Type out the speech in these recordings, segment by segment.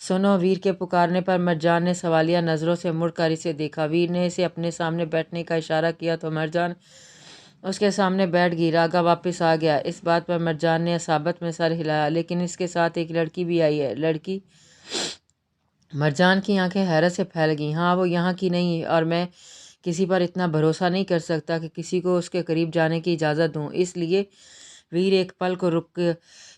سنو، ویر کے پکارنے پر مرجان نے سوالیہ نظروں سے مڑ کر اسے دیکھا۔ ویر نے اسے اپنے سامنے بیٹھنے کا اشارہ کیا تو مرجان اس کے سامنے بیٹھ گئی۔ راگا واپس آ گیا۔ اس بات پر مرجان نے عصابت میں سر ہلایا۔ لیکن اس کے ساتھ ایک لڑکی بھی آئی ہے۔ لڑکی؟ مرجان کی آنکھیں حیرت سے پھیل گئیں۔ ہاں، وہ یہاں کی نہیں، اور میں کسی پر اتنا بھروسہ نہیں کر سکتا کہ کسی کو اس کے قریب جانے کی اجازت دوں۔ اس لیے ویر ایک پل کو رک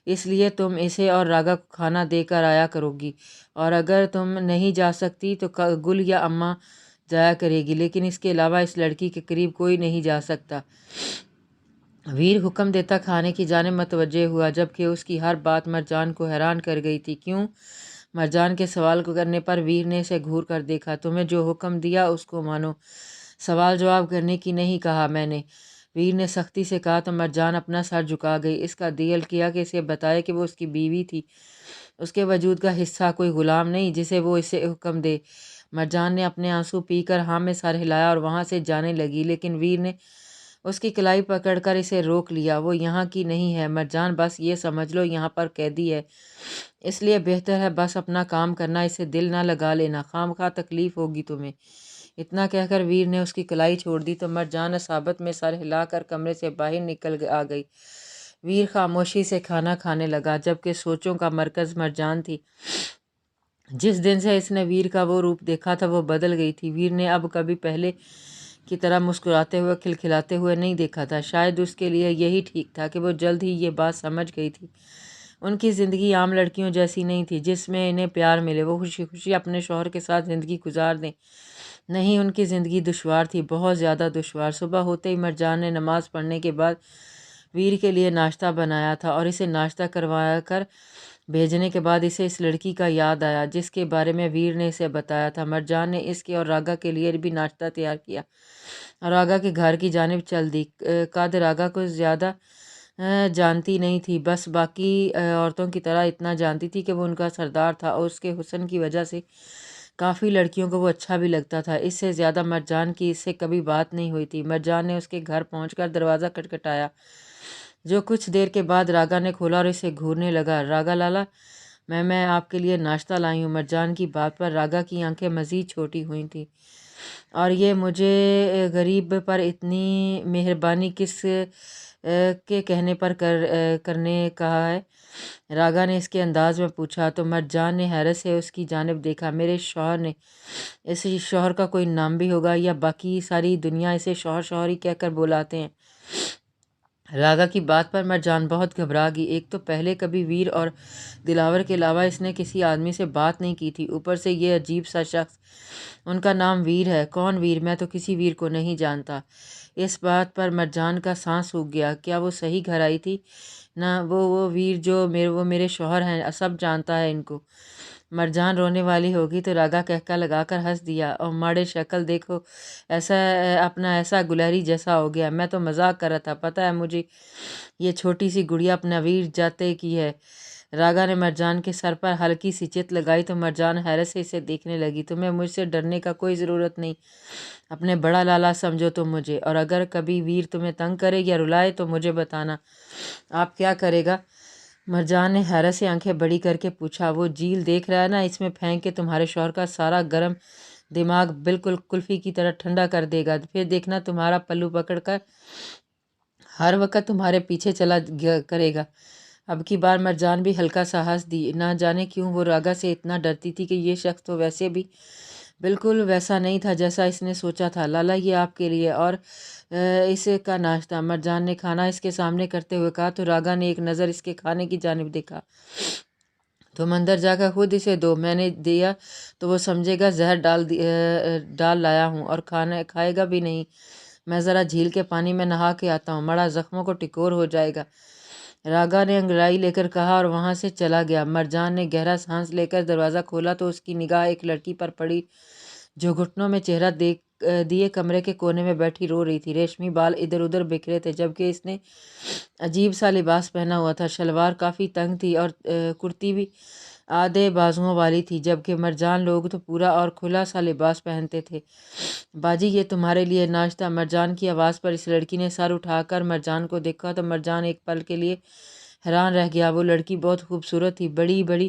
اس لیے تم اسے اور راگا کو کھانا دے کر آیا کرو گی، اور اگر تم نہیں جا سکتی تو گل یا اماں جایا کرے گی، لیکن اس کے علاوہ اس لڑکی کے قریب کوئی نہیں جا سکتا۔ ویر حکم دیتا کھانے کی جانب متوجہ ہوا، جبکہ اس کی ہر بات مرجان کو حیران کر گئی تھی۔ کیوں؟ مرجان کے سوال کو کرنے پر ویر نے اسے گھور کر دیکھا۔ تمہیں جو حکم دیا اس کو مانو، سوال جواب کرنے کی نہیں کہا میں نے، ویر نے سختی سے کہا تو مرجان اپنا سر جھکا گئی۔ اس کا دل کیا کہ اسے بتائے کہ وہ اس کی بیوی تھی، اس کے وجود کا حصہ، کوئی غلام نہیں جسے وہ اسے حکم دے۔ مرجان نے اپنے آنسو پی کر ہاں میں سر ہلایا اور وہاں سے جانے لگی، لیکن ویر نے اس کی کلائی پکڑ کر اسے روک لیا۔ وہ یہاں کی نہیں ہے مرجان، بس یہ سمجھ لو یہاں پر قیدی ہے، اس لیے بہتر ہے بس اپنا کام کرنا، اسے دل نہ لگا لینا، خام خواہ تکلیف ہوگی تمہیں۔ اتنا کہہ کر ویر نے اس کی کلائی چھوڑ دی تو مرجان عصابت میں سر ہلا کر کمرے سے باہر نکل آ گئی۔ ویر خاموشی سے کھانا کھانے لگا، جبکہ سوچوں کا مرکز مرجان تھی۔ جس دن سے اس نے ویر کا وہ روپ دیکھا تھا وہ بدل گئی تھی۔ ویر نے اب کبھی پہلے کی طرح مسکراتے ہوئے کھلکھلاتے ہوئے نہیں دیکھا تھا۔ شاید اس کے لیے یہی ٹھیک تھا کہ وہ جلد ہی یہ بات سمجھ گئی تھی۔ ان کی زندگی عام لڑکیوں جیسی نہیں تھی جس میں انہیں پیار ملے، وہ خوشی خوشی اپنے شوہر کے ساتھ زندگی گزار دیں۔ نہیں، ان کی زندگی دشوار تھی، بہت زیادہ دشوار۔ صبح ہوتے ہی مرجان نے نماز پڑھنے کے بعد ویر کے لیے ناشتہ بنایا تھا، اور اسے ناشتہ کروا کر بھیجنے کے بعد اسے اس لڑکی کا یاد آیا جس کے بارے میں ویر نے اسے بتایا تھا۔ مرجان نے اس کے اور راگا کے لیے بھی ناشتہ تیار کیا اور راگا کے گھر کی جانب چل دی۔ قد راگا کو زیادہ جانتی نہیں تھی، بس باقی عورتوں کی طرح اتنا جانتی تھی کہ وہ ان کا سردار تھا اور اس کے حسن کی وجہ سے کافی لڑکیوں کو وہ اچھا بھی لگتا تھا۔ اس سے زیادہ مرجان کی اس سے کبھی بات نہیں ہوئی تھی۔ مرجان نے اس کے گھر پہنچ کر دروازہ کھٹکھٹایا، جو کچھ دیر کے بعد راگا نے کھولا اور اسے گھورنے لگا۔ راگا لالا، میں آپ کے لیے ناشتہ لائی ہوں۔ مرجان کی بات پر راگا کی آنکھیں مزید چھوٹی ہوئی تھیں۔ اور یہ مجھے غریب پر اتنی مہربانی کس کے کہنے پر کرنے کہا ہے؟ راگا نے اس کے انداز میں پوچھا تو مرجان نے حیرت سے اس کی جانب دیکھا۔ میرے شوہر نے۔ اس شوہر کا کوئی نام بھی ہوگا یا باقی ساری دنیا اسے شوہر شوہر ہی کہہ کر بلاتے ہیں؟ راگا کی بات پر مرجان بہت گھبرا گئی۔ ایک تو پہلے کبھی ویر اور دلاور کے علاوہ اس نے کسی آدمی سے بات نہیں کی تھی، اوپر سے یہ عجیب سا شخص، ان کا نام ویر ہے۔ کون ویر؟ میں تو کسی ویر کو نہیں جانتا۔ اس بات پر مرجان کا سانس سوکھ گیا۔ کیا وہ صحیح گھر آئی تھی؟ نہ، وہ ویر جو وہ میرے شوہر ہیں، سب جانتا ہے ان کو۔ مرجان رونے والی ہوگی تو راگا کہکا لگا کر ہنس دیا۔ اور ماڑے شکل دیکھو، ایسا اپنا ایسا گلہری جیسا ہو گیا۔ میں تو مذاق کر رہا تھا، پتہ ہے مجھے یہ چھوٹی سی گڑیا اپنا ویر جاتے کی ہے۔ راگا نے مرجان کے سر پر ہلکی سی چت لگائی تو مرجان حیرت سے اسے دیکھنے لگی۔ تمہیں مجھ سے ڈرنے کا کوئی ضرورت نہیں، اپنے بڑا لالا سمجھو تم مجھے، اور اگر کبھی ویر تمہیں تنگ کرے یا رلائے تو مجھے بتانا۔ آپ کیا کرے گا؟ مرجان نے حیرت سے آنکھیں بڑی کر کے پوچھا۔ وہ جھیل دیکھ رہا ہے نا، اس میں پھینک کے تمہارے شوہر کا سارا گرم دماغ بالکل کلفی کی طرح ٹھنڈا کر دے گا، پھر دیکھنا تمہارا پلو پکڑ کر ہر وقت تمہارے پیچھے چلا کرے گا۔ اب کی بار مرجان بھی ہلکا سا ہنس دی۔ نہ جانے کیوں وہ راگا سے اتنا ڈرتی تھی کہ یہ شخص تو ویسے بھی بالکل ویسا نہیں تھا جیسا اس نے سوچا تھا۔ لالا، یہ آپ کے لیے، اور اس کا ناشتہ۔ مرجان نے کھانا اس کے سامنے کرتے ہوئے کہا تو راگا نے ایک نظر اس کے کھانے کی جانب دیکھا۔ تم اندر جا کر خود اسے دو، میں نے دیا تو وہ سمجھے گا زہر ڈال لایا ہوں اور کھائے گا بھی نہیں۔ میں ذرا جھیل کے پانی میں نہا کے آتا ہوں، مڑا زخموں کو ٹکور ہو جائے گا، راگا نے انگڑائی لے کر کہا اور وہاں سے چلا گیا۔ مرجان نے گہرا سانس لے کر دروازہ کھولا تو اس کی نگاہ ایک لڑکی پر پڑی جو گھٹنوں میں چہرہ دیے کمرے کے کونے میں بیٹھی رو رہی تھی۔ ریشمی بال ادھر ادھر بکھرے تھے، جبکہ اس نے عجیب سا لباس پہنا ہوا تھا۔ شلوار کافی تنگ تھی اور کرتی بھی آدھے بازوؤں والی تھی، جبکہ مرجان لوگ تو پورا اور کھلا سا لباس پہنتے تھے۔ باجی، یہ تمہارے لیے ناشتہ۔ مرجان کی آواز پر اس لڑکی نے سر اٹھا کر مرجان کو دیکھا تو مرجان ایک پل کے لیے حیران رہ گیا۔ وہ لڑکی بہت خوبصورت تھی، بڑی بڑی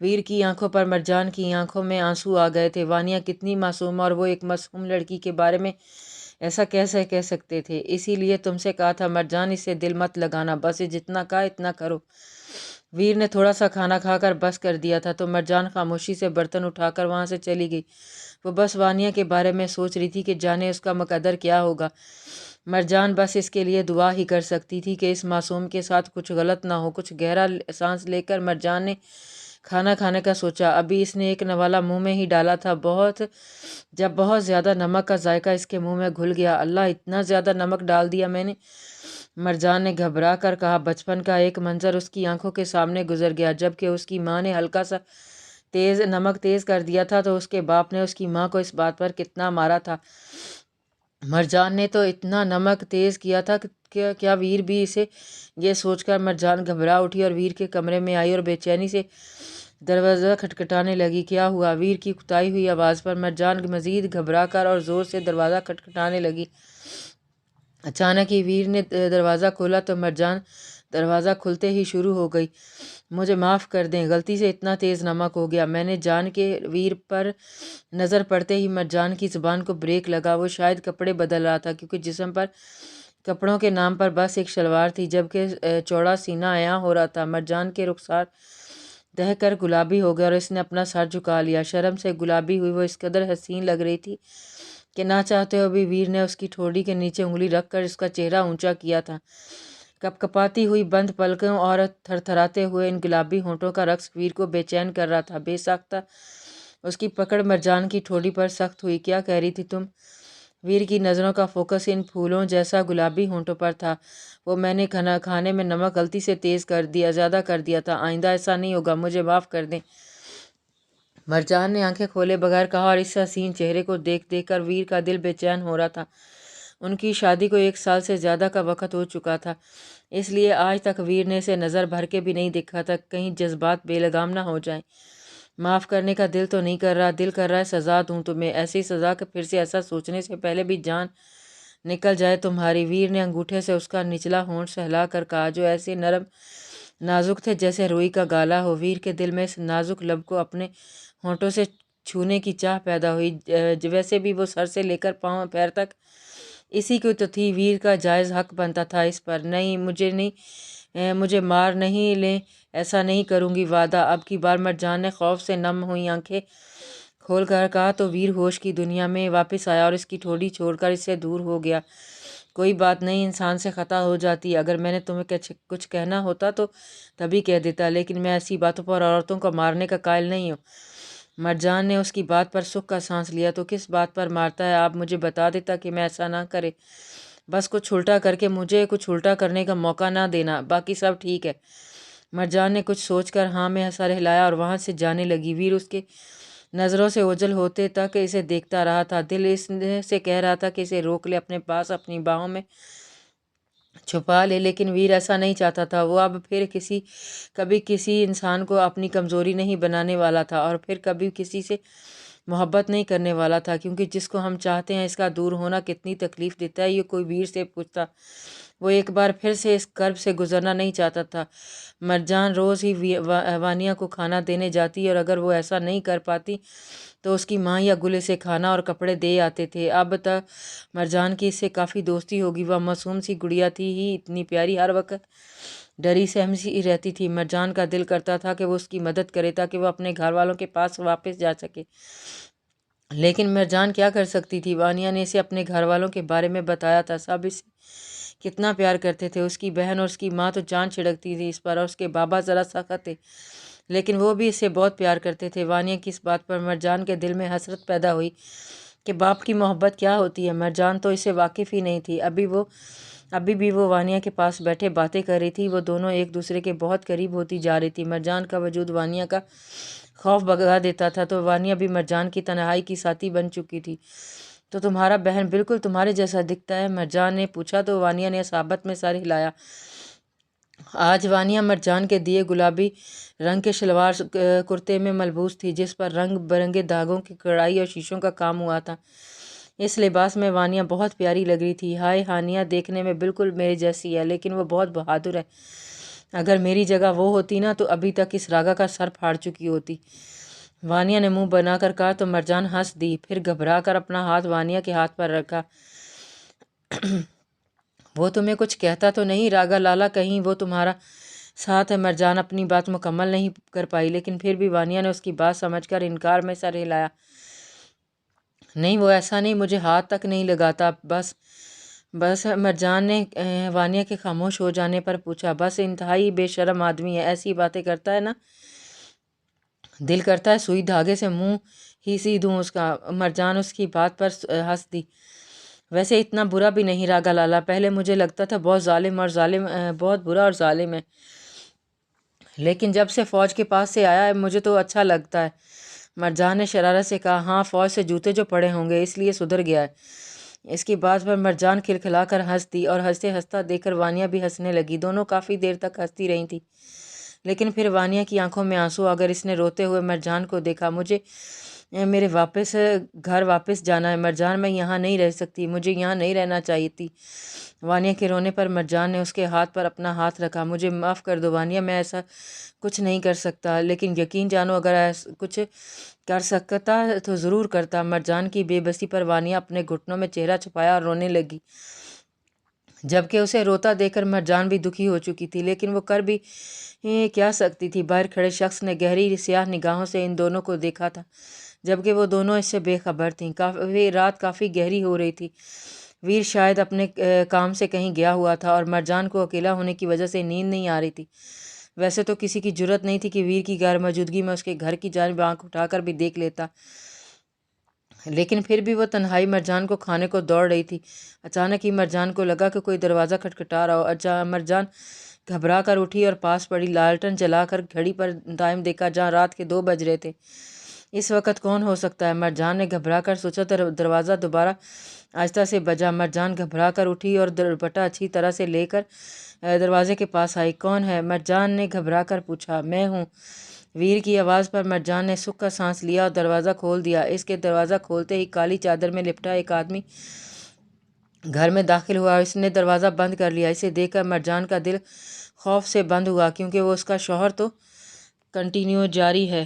ویر کی آنکھوں پر مرجان کی آنکھوں میں آنسو آ گئے تھے۔ وانیہ کتنی معصوم اور وہ ایک معصوم لڑکی کے بارے میں ایسا کیسے کہہ سکتے تھے؟ اسی لیے تم سے کہا تھا مرجان، اسے دل مت لگانا، بس جتنا کہا اتنا کرو۔ ویر نے تھوڑا سا کھانا کھا کر بس کر دیا تھا تو مرجان خاموشی سے برتن اٹھا کر وہاں سے چلی گئی۔ وہ بس وانیہ کے بارے میں سوچ رہی تھی کہ جانے اس کا مقدر کیا ہوگا۔ مرجان بس اس کے لیے دعا ہی کر سکتی تھی کہ اس معصوم کے ساتھ کچھ غلط نہ ہو۔ کچھ گہرا سانس لے کر مرجان نے کھانا کھانے کا سوچا۔ ابھی اس نے ایک نوالا منہ میں ہی ڈالا تھا جب بہت زیادہ نمک کا ذائقہ اس کے منہ میں گھل گیا۔ اللہ، اتنا زیادہ نمک ڈال دیا میں نے! مرجان نے گھبرا کر کہا۔ بچپن کا ایک منظر اس کی آنکھوں کے سامنے گزر گیا۔ جب کہ اس کی ماں نے ہلکا سا نمک تیز کر دیا تھا تو اس کے باپ نے اس کی ماں کو اس بات پر کتنا مارا تھا۔ مرجان نے تو اتنا نمک تیز کیا تھا کہ کیا ویر بھی اسے؟ یہ سوچ کر مرجان گھبرا اٹھی اور ویر کے کمرے میں آئی اور بے چینی سے دروازہ کھٹکھٹانے لگی۔ کیا ہوا؟ ویر کی کتائی ہوئی آواز پر مرجان مزید گھبرا کر اور زور سے دروازہ کھٹکھٹانے لگی۔ اچانک ہی ویر نے دروازہ کھولا تو مرجان دروازہ کھلتے ہی شروع ہو گئی۔ مجھے معاف کر دیں، غلطی سے اتنا تیز نمک ہو گیا۔ میں نے جان کے ویر پر نظر پڑتے ہی مرجان کی زبان کو بریک لگا۔ وہ شاید کپڑے بدل رہا تھا کیونکہ جسم پر کپڑوں کے نام پر بس ایک شلوار تھی جبکہ چوڑا سینہ عیاں ہو رہا تھا۔ مرجان کے رخسار دہہ کر گلابی ہو گیا اور اس نے اپنا سر جھکا لیا۔ شرم سے گلابی ہوئی وہ اس قدر حسین لگ رہی تھی کہ نہ چاہتے ہوئے بھی ویر نے اس کی ٹھوڑی کے نیچے انگلی رکھ کر اس کا چہرہ اونچا کیا تھا۔ کپکپاتی ہوئی بند پلکوں اور تھرتھراتے ہوئے ان گلابی ہونٹوں کا رقص ویر کو بے چین کر رہا تھا۔ بے ساختہ اس کی پکڑ مرجان کی ٹھوڑی پر سخت ہوئی۔ کیا کہہ رہی تھی تم؟ ویر کی نظروں کا فوکس ان پھولوں جیسا گلابی ہونٹوں پر تھا۔ وہ میں نے کھانے میں نمک غلطی سے زیادہ کر دیا تھا، آئندہ ایسا نہیں ہوگا، مجھے معاف کر دیں۔ مرجان نے آنکھیں کھولے بغیر کہا اور اس حسین چہرے کو دیکھ دیکھ کر ویر کا دل بے چین ہو رہا تھا۔ ان کی شادی کو 1 سال سے زیادہ کا وقت ہو چکا تھا، اس لیے آج تک ویر نے اسے نظر بھر کے بھی نہیں دیکھا تھا، کہیں جذبات بے لگام نہ ہو جائیں۔ معاف کرنے کا دل تو نہیں کر رہا، دل کر رہا ہے سزا دوں تمہیں، ایسی سزا کہ پھر سے ایسا سوچنے سے پہلے بھی جان نکل جائے تمہاری۔ ویر نے انگوٹھے سے اس کا نچلا ہونٹ سہلا کر کہا، جو ایسے نرم نازک تھے جیسے روئی کا گالا ہو۔ ویر کے دل میں اس نازک لب کو اپنے ہونٹوں سے چھونے کی چاہ پیدا ہوئی۔ ویسے بھی وہ سر سے لے کر پاؤں پیر تک اسی کی تو تھی، ویر کا جائز حق بنتا تھا اس پر۔ نہیں، مجھے مار نہیں لیں، ایسا نہیں کروں گی، وعدہ۔ اب کی بار مرجان نے خوف سے نم ہوئی آنکھیں کھول کر کہا تو ویر ہوش کی دنیا میں واپس آیا اور اس کی ٹھوڑی چھوڑ کر اس سے دور ہو گیا۔ کوئی بات نہیں، انسان سے خطا ہو جاتی، اگر میں نے تمہیں کچھ کہنا ہوتا تو تبھی کہہ دیتا، لیکن میں ایسی باتوں پر عورتوں کو مارنے کا قائل نہیں ہوں۔ مرجان نے اس کی بات پر سکھ کا سانس لیا۔ تو کس بات پر مارتا ہے؟ آپ مجھے بتا دیتا کہ میں ایسا نہ کرے، بس کچھ الٹا کر کے مجھے کچھ الٹا کرنے کا موقع نہ دینا، باقی سب ٹھیک ہے۔ مرجان نے کچھ سوچ کر ہاں میں سر ہلایا اور وہاں سے جانے لگی۔ ویر اس کے نظروں سے اوجھل ہوتے تک اسے دیکھتا رہا تھا۔ دل اس سے کہہ رہا تھا کہ اسے روک لے، اپنے پاس اپنی باہوں میں چھپا لے، لیکن ویر ایسا نہیں چاہتا تھا۔ وہ اب پھر کبھی کسی انسان کو اپنی کمزوری نہیں بنانے والا تھا اور پھر کبھی کسی سے محبت نہیں کرنے والا تھا، کیونکہ جس کو ہم چاہتے ہیں اس کا دور ہونا کتنی تکلیف دیتا ہے یہ کوئی ویر سے پوچھتا۔ وہ ایک بار پھر سے اس کرب سے گزرنا نہیں چاہتا تھا۔ مرجان روز ہی وانیہ کو کھانا دینے جاتی اور اگر وہ ایسا نہیں کر پاتی تو اس کی ماں یا گل اسے کھانا اور کپڑے دے آتے تھے۔ اب تک مرجان کی اس سے کافی دوستی ہوگی، وہ معصوم سی گڑیا تھی ہی اتنی پیاری، ہر وقت ڈری سہمی رہتی تھی۔ مرجان کا دل کرتا تھا کہ وہ اس کی مدد کرے تاکہ وہ اپنے گھر والوں کے پاس واپس جا سکے، لیکن مرجان کیا کر سکتی تھی؟ وانیہ نے اسے اپنے گھر والوں کے بارے میں بتایا تھا، سب اسے کتنا پیار کرتے تھے، اس کی بہن اور اس کی ماں تو جان چھڑکتی تھی اس پر، اور اس کے بابا ذرا سخت تھے لیکن وہ بھی اسے بہت پیار کرتے تھے۔ وانیہ کی اس بات پر مرجان کے دل میں حسرت پیدا ہوئی کہ باپ کی محبت کیا ہوتی ہے۔ مرجان تو اسے واقف ہی نہیں تھی۔ ابھی بھی وہ وانیہ کے پاس بیٹھے باتیں کر رہی تھی، وہ دونوں ایک دوسرے کے بہت قریب ہوتی جا رہی تھی۔ مرجان کا وجود وانیہ کا خوف بھگا دیتا تھا، تو وانیہ بھی مرجان کی تنہائی کی ساتھی بن چکی تھی۔ تو تمہارا بہن بالکل تمہارے جیسا دکھتا ہے؟ مرجان نے پوچھا تو وانیہ نے صحابت میں سر ہلایا۔ آج وانیہ مرجان کے دیے گلابی رنگ کے شلوار کرتے میں ملبوس تھی جس پر رنگ برنگے دھاگوں کی کڑھائی اور شیشوں کا کام ہوا تھا۔ اس لباس میں وانیہ بہت پیاری لگ رہی تھی۔ ہائے، ہانیہ دیکھنے میں بالکل میرے جیسی ہے لیکن وہ بہت بہادر ہے، اگر میری جگہ وہ ہوتی نا تو ابھی تک اس راگا کا سر پھاڑ چکی ہوتی۔ وانیہ نے منہ بنا کر کہا تو مرجان ہنس دی، پھر گھبرا کر اپنا ہاتھ وانیہ کے ہاتھ پر رکھا۔ وہ تمہیں کچھ کہتا تو نہیں راگا لالا، کہیں وہ تمہارا ساتھ ہے؟ مرجان اپنی بات مکمل نہیں کر پائی، لیکن پھر بھی وانیہ نے اس کی بات سمجھ کر انکار میں سر ہلایا۔ نہیں وہ ایسا نہیں، مجھے ہاتھ تک نہیں لگاتا، بس مرجان نے وانیہ کے خاموش ہو جانے پر پوچھا۔ بس انتہائی بے شرم آدمی ہے، ایسی باتیں کرتا ہے نا، دل کرتا ہے سوئی دھاگے سے منہ ہی سی دوں اس کا۔ مرجان اس کی بات پر ہنس دی۔ ویسے اتنا برا بھی نہیں راگا لالا، پہلے مجھے لگتا تھا بہت برا اور ظالم ہے، لیکن جب سے فوج کے پاس سے آیا ہے مجھے تو اچھا لگتا ہے۔ مرجان نے شرارت سے کہا، ہاں فوج سے جوتے جو پڑے ہوں گے اس لیے سدھر گیا ہے۔ اس کی بات پر مرجان کھلکھلا کر ہنس دی اور ہنستا دیکھ کر وانیہ بھی ہنسنے لگی۔ دونوں کافی دیر تک ہنستی رہی تھی، لیکن پھر وانیہ کی آنکھوں میں آنسو آ کر اس نے روتے ہوئے مرجان کو دیکھا۔ مجھے میرے گھر واپس جانا ہے مرجان، میں یہاں نہیں رہ سکتی، مجھے یہاں نہیں رہنا چاہیے تھی۔ وانیہ کے رونے پر مرجان نے اس کے ہاتھ پر اپنا ہاتھ رکھا۔ مجھے معاف کر دو وانیہ، میں ایسا کچھ نہیں کر سکتا، لیکن یقین جانو اگر کچھ کر سکتا تو ضرور کرتا۔ مرجان کی بے بسی پر وانیہ اپنے گھٹنوں میں چہرہ چھپایا اور رونے لگی، جبکہ اسے روتا دیکھ کر مرجان بھی دکھی ہو چکی تھی، لیکن وہ کر بھی کیا سکتی تھی؟ باہر کھڑے شخص نے گہری سیاہ نگاہوں سے ان دونوں کو دیکھا تھا، جبکہ وہ دونوں اس سے بے خبر تھیں۔ رات کافی گہری ہو رہی تھی، ویر شاید اپنے کام سے کہیں گیا ہوا تھا اور مرجان کو اکیلا ہونے کی وجہ سے نیند نہیں آ رہی تھی۔ ویسے تو کسی کی جرت نہیں تھی کہ ویر کی غیر موجودگی میں اس کے گھر کی جانب آنکھ اٹھا کر بھی دیکھ لیتا، لیکن پھر بھی وہ تنہائی مرجان کو کھانے کو دوڑ رہی تھی۔ اچانک ہی مرجان کو لگا کہ کوئی دروازہ کھٹکھٹا رہا ہو۔ مرجان گھبرا کر اٹھی اور پاس پڑی لالٹن جلا کر گھڑی پر ٹائم دیکھا، جہاں رات کے 2 بج رہے تھے۔ اس وقت کون ہو سکتا ہے؟ مرجان نے گھبرا کر سوچا۔ دروازہ دوبارہ آہستہ سے بجا۔ مرجان گھبرا کر اٹھی اور دوپٹہ اچھی طرح سے لے کر دروازے کے پاس آئی۔ کون ہے؟ مرجان نے گھبرا کر پوچھا۔ میں ہوں، ویر کی آواز پر مرجان نے سکھ کا سانس لیا اور دروازہ کھول دیا۔ اس کے دروازہ کھولتے ہی کالی چادر میں لپٹا ایک آدمی گھر میں داخل ہوا اور اس نے دروازہ بند کر لیا۔ اسے دیکھ کر مرجان کا دل خوف سے بند ہوا، کیونکہ وہ اس کا شوہر تو کنٹینیو جاری ہے۔